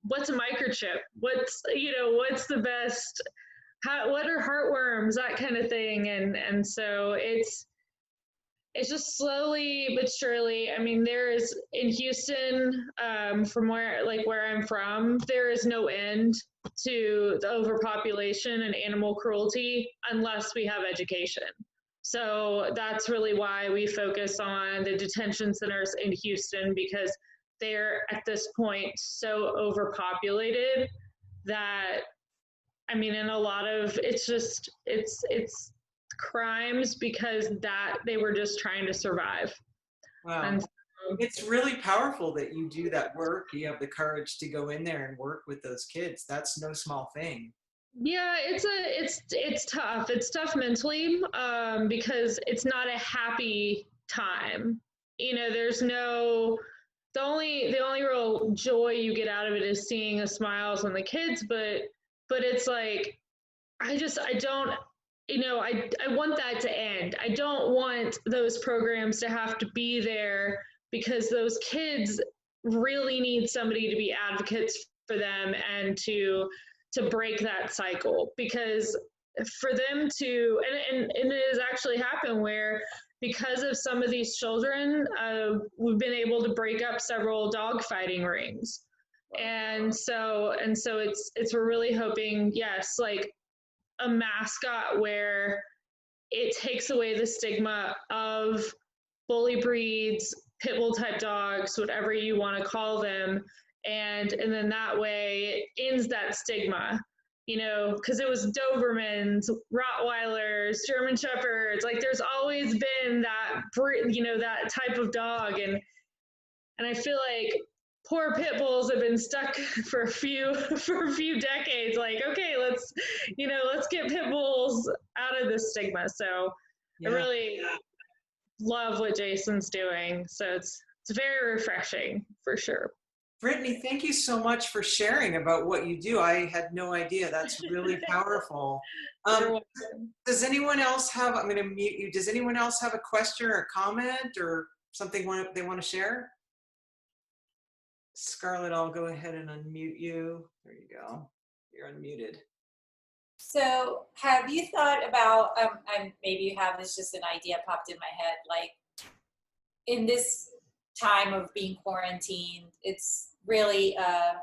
what's a microchip? What's the best, what are heartworms, that kind of thing. And so it's just slowly but surely. I mean, there's in Houston, from where I'm from, there is no end to the overpopulation and animal cruelty unless we have education. So that's really why we focus on the detention centers in Houston, because they're at this point so overpopulated that, I mean, in a lot of, it's crimes because that they were just trying to survive. Wow. And so, it's really powerful that you do that work. You have the courage to go in there and work with those kids. That's no small thing. yeah, it's tough. It's tough mentally, because it's not a happy time. There's no, the only real joy you get out of it is seeing the smiles on the kids, but it's I don't, I want that to end. I don't want those programs to have to be there, because those kids really need somebody to be advocates for them and to break that cycle. Because for them to, and it has actually happened where, because of some of these children, we've been able to break up several dog fighting rings. And so we're really hoping, yes, a mascot where it takes away the stigma of bully breeds, pit bull type dogs, whatever you want to call them. And then that way it ends that stigma, because it was Dobermans, Rottweilers, German Shepherds, there's always been that, that type of dog. And I feel like poor pit bulls have been stuck for a few decades. Okay, let's get pit bulls out of this stigma. So Yeah. I really love what Jason's doing. So it's very refreshing for sure. Brittany, thank you so much for sharing about what you do. I had no idea. That's really powerful. You're welcome. Does anyone else have, I'm going to mute you. Does anyone else have a question or a comment or something they want to share? Scarlett, I'll go ahead and unmute you. There you go. You're unmuted. So have you thought about, and maybe you have, it's just an idea popped in my head, like in this time of being quarantined, it's really a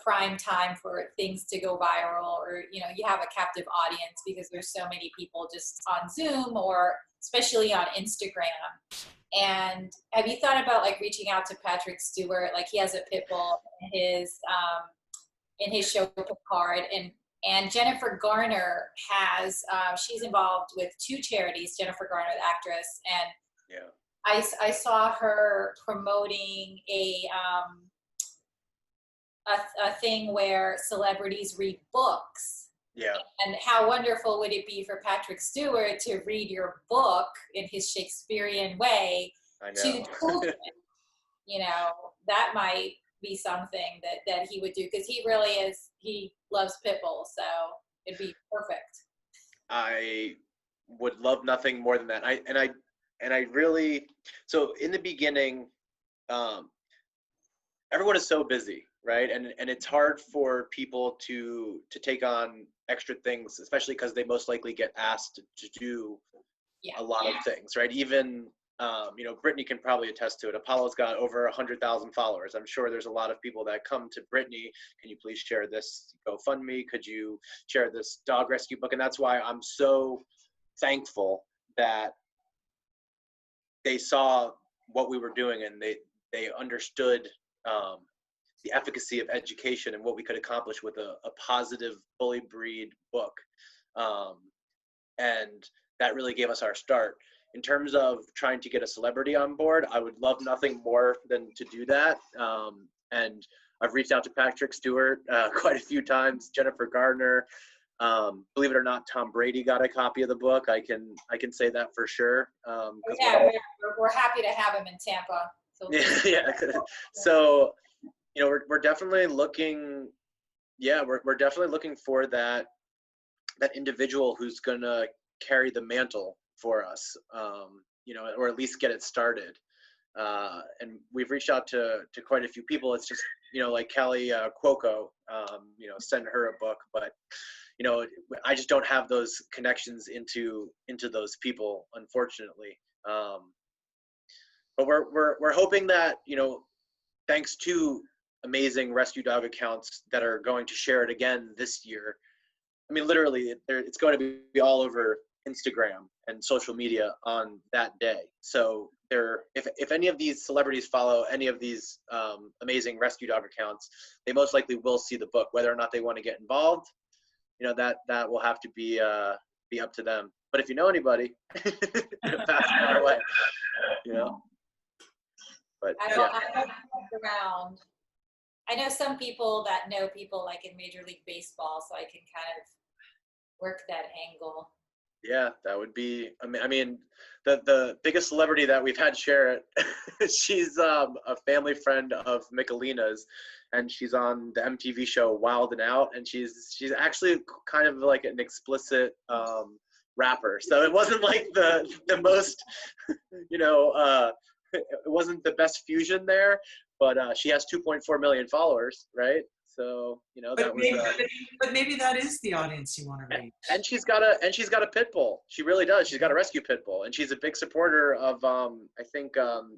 prime time for things to go viral, or, you know, you have a captive audience because there's so many people just on Zoom or especially on Instagram. And have you thought about like reaching out to Patrick Stewart? Like he has a pit bull in his show Picard, and Jennifer Garner has, she's involved with 2 charities, Jennifer Garner, the actress, and Yeah. I saw her promoting a thing where celebrities read books. Yeah. And how wonderful would it be for Patrick Stewart to read your book in his Shakespearean way I to know. children? You know, that might be something that he would do, because he really is, he loves pit bulls, so it'd be perfect. I would love nothing more than that. I really, so in the beginning, everyone is so busy, right? And it's hard for people to take on extra things, especially because they most likely get asked to do a lot of things, right? Even, you know, Brittany can probably attest to it. Apollo's got over 100,000 followers. I'm sure there's a lot of people that come to Brittany, can you please share this GoFundMe? Could you share this dog rescue book? And that's why I'm so thankful that they saw what we were doing, and they understood the efficacy of education and what we could accomplish with a positive bully breed book. And that really gave us our start. In terms of trying to get a celebrity on board, I would love nothing more than to do that. And I've reached out to Patrick Stewart quite a few times, Jennifer Gardner. Believe it or not, Tom Brady got a copy of the book. I can say that for sure. Yeah, we're happy to have him in Tampa. So yeah. So, you know, we're definitely looking. Yeah, we're definitely looking for that individual who's gonna carry the mantle for us. You know, or at least get it started. And we've reached out to quite a few people. It's just, you know, like Kelly Cuoco, you know, send her a book, but you know, I just don't have those connections into those people, unfortunately. But we're hoping that, you know, thanks to amazing rescue dog accounts that are going to share it again this year. I mean, literally, it's going to be all over Instagram and social media on that day. So if any of these celebrities follow any of these amazing rescue dog accounts, they most likely will see the book. Whether or not they want to get involved, you know, that will have to be up to them. But if you know anybody, pass it our way, you know. But around. I know some people that know people like in Major League Baseball, so I can kind of work that angle. Yeah, that would be. I mean, the biggest celebrity that we've had share it, she's a family friend of Michelina's, and she's on the MTV show Wild and Out, and she's actually kind of like an explicit rapper. So it wasn't like the most, you know, it wasn't the best fusion there, but she has 2.4 million followers, right? So, you know, but maybe that is the audience you want to reach. And she's got a pit bull. She really does. She's got a rescue pit bull, and she's a big supporter of I think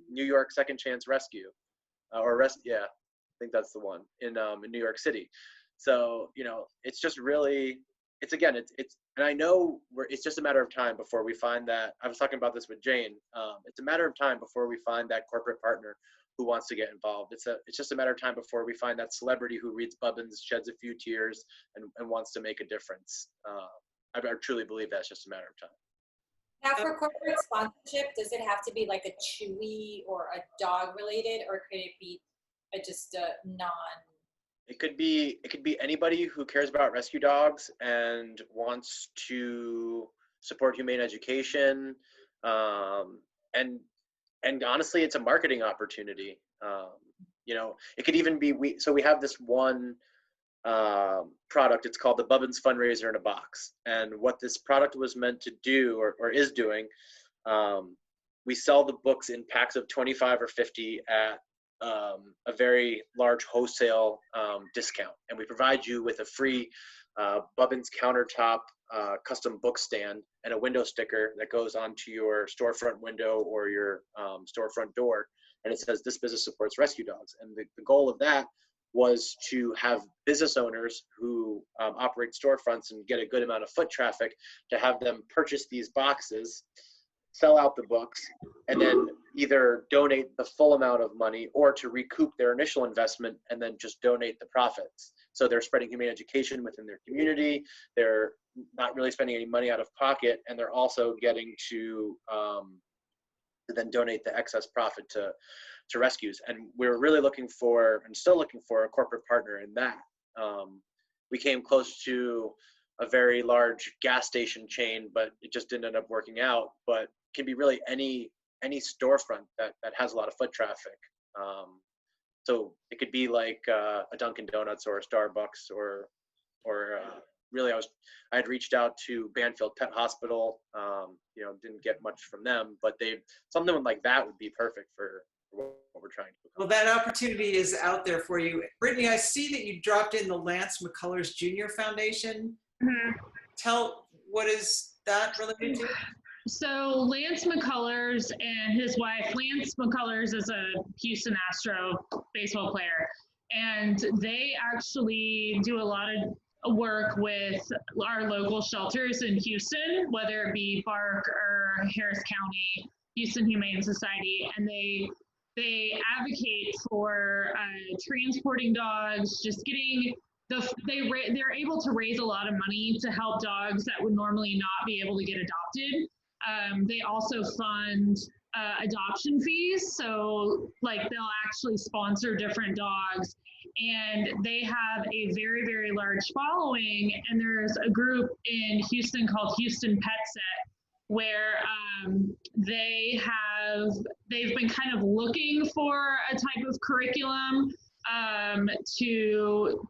New York Second Chance Rescue, yeah, I think that's the one in New York City. So, you know, it's just really, it's and I know it's just a matter of time before we find that. I was talking about this with Jane. It's a matter of time before we find that corporate partner who wants to get involved. It's just a matter of time before we find that celebrity who reads Bubbins, sheds a few tears, and wants to make a difference. I truly believe that's just a matter of time. Now, for corporate sponsorship, does it have to be like a Chewy or a dog related, or could it be just a non? It could be anybody who cares about rescue dogs and wants to support humane education, and honestly, it's a marketing opportunity. You know, it could even be we have this one product. It's called the Bubbins fundraiser in a box, and what this product was meant to do, or is doing, we sell the books in packs of 25 or 50 at a very large wholesale discount, and we provide you with a free Bubbins countertop custom book stand and a window sticker that goes onto your storefront window or your storefront door, and it says, "This business supports rescue dogs." And the goal of that was to have business owners who operate storefronts and get a good amount of foot traffic, to have them purchase these boxes, sell out the books, and then either donate the full amount of money or to recoup their initial investment and then just donate the profits. So they're spreading humane education within their community. They're not really spending any money out of pocket, and they're also getting to then donate the excess profit to rescues. And we're really looking for, and still looking for, a corporate partner in that. We came close to a very large gas station chain, but it just didn't end up working out. But it can be really any storefront that has a lot of foot traffic. So it could be like a Dunkin' Donuts or a Starbucks, or really I had reached out to Banfield Pet Hospital. You know, didn't get much from them, but something like that would be perfect for what we're trying to do. Well, that opportunity is out there for you. Brittany, I see that you dropped in the Lance McCullers Jr. Foundation. Mhm. Tell, what is that related to? So Lance McCullers and his wife, Lance McCullers is a Houston Astro baseball player, and they actually do a lot of work with our local shelters in Houston, whether it be Park or Harris County, Houston Humane Society, and they advocate for transporting dogs, just getting they're able to raise a lot of money to help dogs that would normally not be able to get adopted. They also fund adoption fees, so like they'll actually sponsor different dogs, and they have a very, very large following. And there's a group in Houston called Houston Pet Set, where they've been kind of looking for a type of curriculum to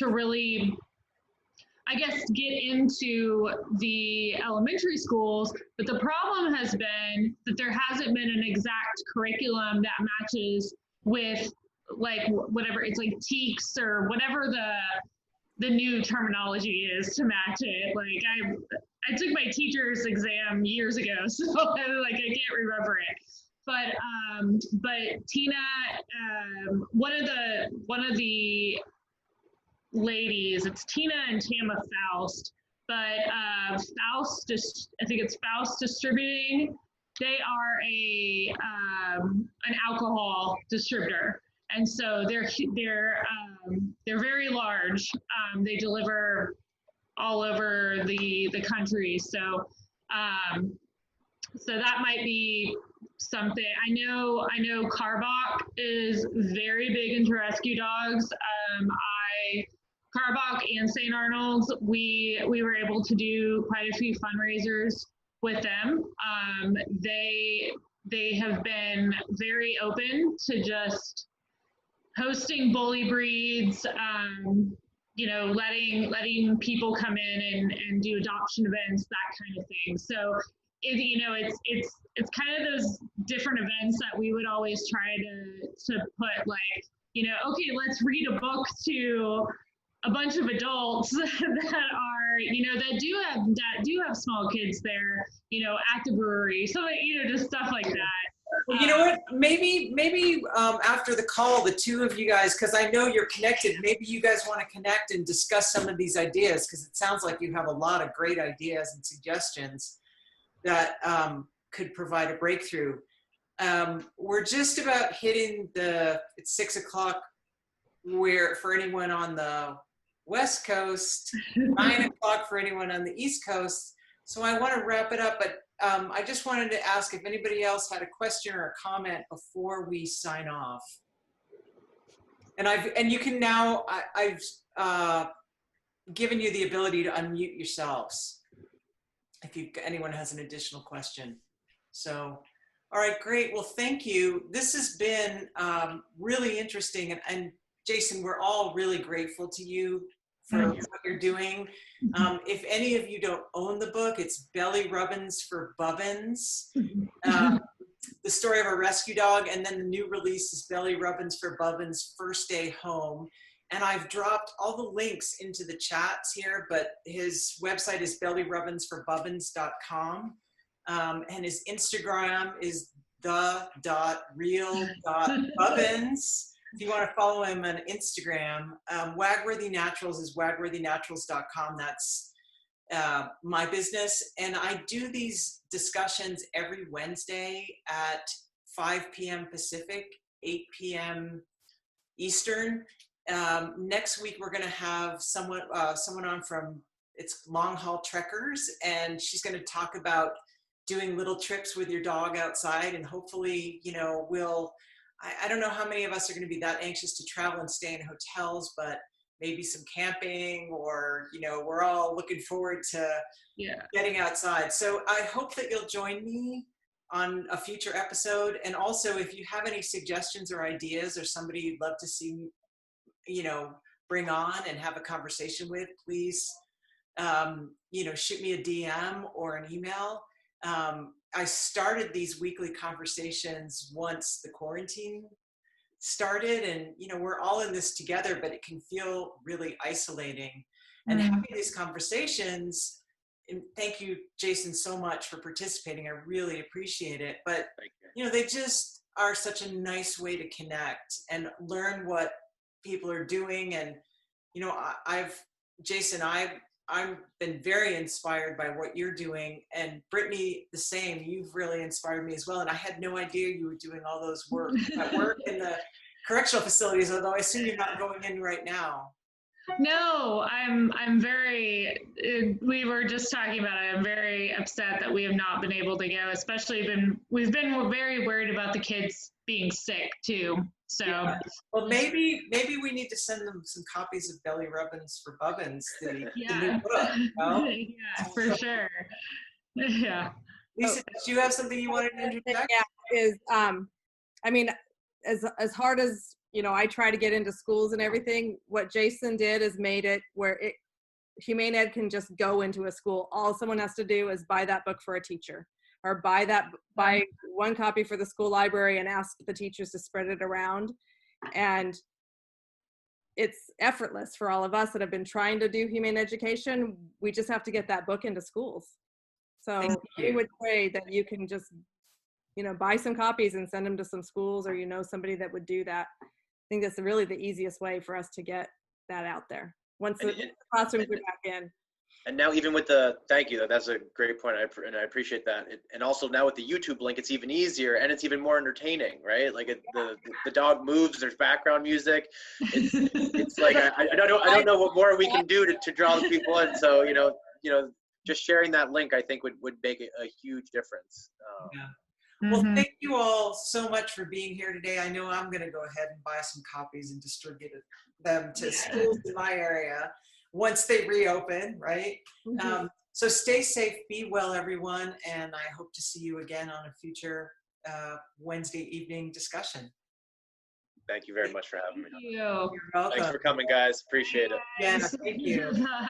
really, I guess, get into the elementary schools. But the problem has been that there hasn't been an exact curriculum that matches with, like, whatever, it's like TEKS or whatever the new terminology is to match it. Like I took my teacher's exam years ago, so like I can't remember it. But Tina, one of the ladies, it's Tina and Tama Faust, but Faust, I think it's Faust Distributing. They are an alcohol distributor, and so they're very large. They deliver all over the country. So that might be something. I know Carbach is very big into rescue dogs. Carbach and St. Arnold's, we were able to do quite a few fundraisers with them. They have been very open to just hosting bully breeds, you know, letting people come in and do adoption events, that kind of thing. So it's kind of those different events that we would always try to put, like, you know, okay, let's read a book to a bunch of adults that are, you know, that do have small kids there, you know, at the brewery. So, you know, just stuff like that. Well, you know what? Maybe after the call, the two of you guys, because I know you're connected, maybe you guys want to connect and discuss some of these ideas, because it sounds like you have a lot of great ideas and suggestions that could provide a breakthrough. We're just about hitting it's 6 o'clock, where for anyone on the West Coast, 9 o'clock for anyone on the East Coast. So I want to wrap it up, but I just wanted to ask if anybody else had a question or a comment before we sign off. And you can now, I've given you the ability to unmute yourselves. if anyone has an additional question. So, all right, great. Well, thank you. This has been really interesting. And Jason, we're all really grateful to you for what you're doing. If any of you don't own the book, it's Belly Rubbins for Bubbins. The story of a rescue dog, and then the new release is Belly Rubbins for Bubbins First Day Home. And I've dropped all the links into the chats here, but his website is bellyrubbinsforbubbins.com. And his Instagram is the.real.bubbins. If you want to follow him on Instagram, WagWorthy Naturals is wagworthynaturals.com. That's my business. And I do these discussions every Wednesday at 5 p.m. Pacific, 8 p.m. Eastern. Next week, we're going to have someone on from, it's Long Haul Trekkers, and she's going to talk about doing little trips with your dog outside. And hopefully, you know, I don't know how many of us are going to be that anxious to travel and stay in hotels, but maybe some camping, or, you know, we're all looking forward to getting outside. So I hope that you'll join me on a future episode. And also, if you have any suggestions or ideas, or somebody you'd love to see, you know, bring on and have a conversation with, please, you know, shoot me a DM or an email. I started these weekly conversations once the quarantine started, and, you know, we're all in this together, but it can feel really isolating. And having these conversations, and thank you, Jason, so much for participating. I really appreciate it. But, you know, they just are such a nice way to connect and learn what people are doing. And, you know, Jason, I've been very inspired by what you're doing, and Brittany, the same. You've really inspired me as well. And I had no idea you were doing all those work in the correctional facilities, although I assume you're not going in right now. No, I'm very, we were just talking about it. I'm very upset that we have not been able to go, we've been very worried about the kids being sick too. So, well, maybe we need to send them some copies of Belly Rubbins for Bubbins, the new book. Well, yeah, for sure. Yeah. Lisa, do you have something you wanted to interject? Yeah, I mean, as hard as, you know, I try to get into schools and everything, what Jason did is made it where Humane Ed can just go into a school. All someone has to do is buy that book for a teacher, or buy one copy for the school library and ask the teachers to spread it around. And it's effortless for all of us that have been trying to do humane education. We just have to get that book into schools. So we would pray that you can just, you know, buy some copies and send them to some schools, or, you know, somebody that would do that. I think that's really the easiest way for us to get that out there once the classrooms are back in. And now, even with thank you, that's a great point, and I appreciate that. And also now with the YouTube link, it's even easier, and it's even more entertaining, right? Like the dog moves, there's background music. It's like I don't know what more we can do to draw the people in. So you know, just sharing that link, I think would make a huge difference. Well, thank you all so much for being here today. I know I'm going to go ahead and buy some copies and distribute them to schools in my area once they reopen, right? So stay safe, be well, everyone, and I hope to see you again on a future Wednesday evening discussion. Thank you very much for having me. Thank you. You're welcome. Thanks for coming, guys. Appreciate it. Yeah, thank you.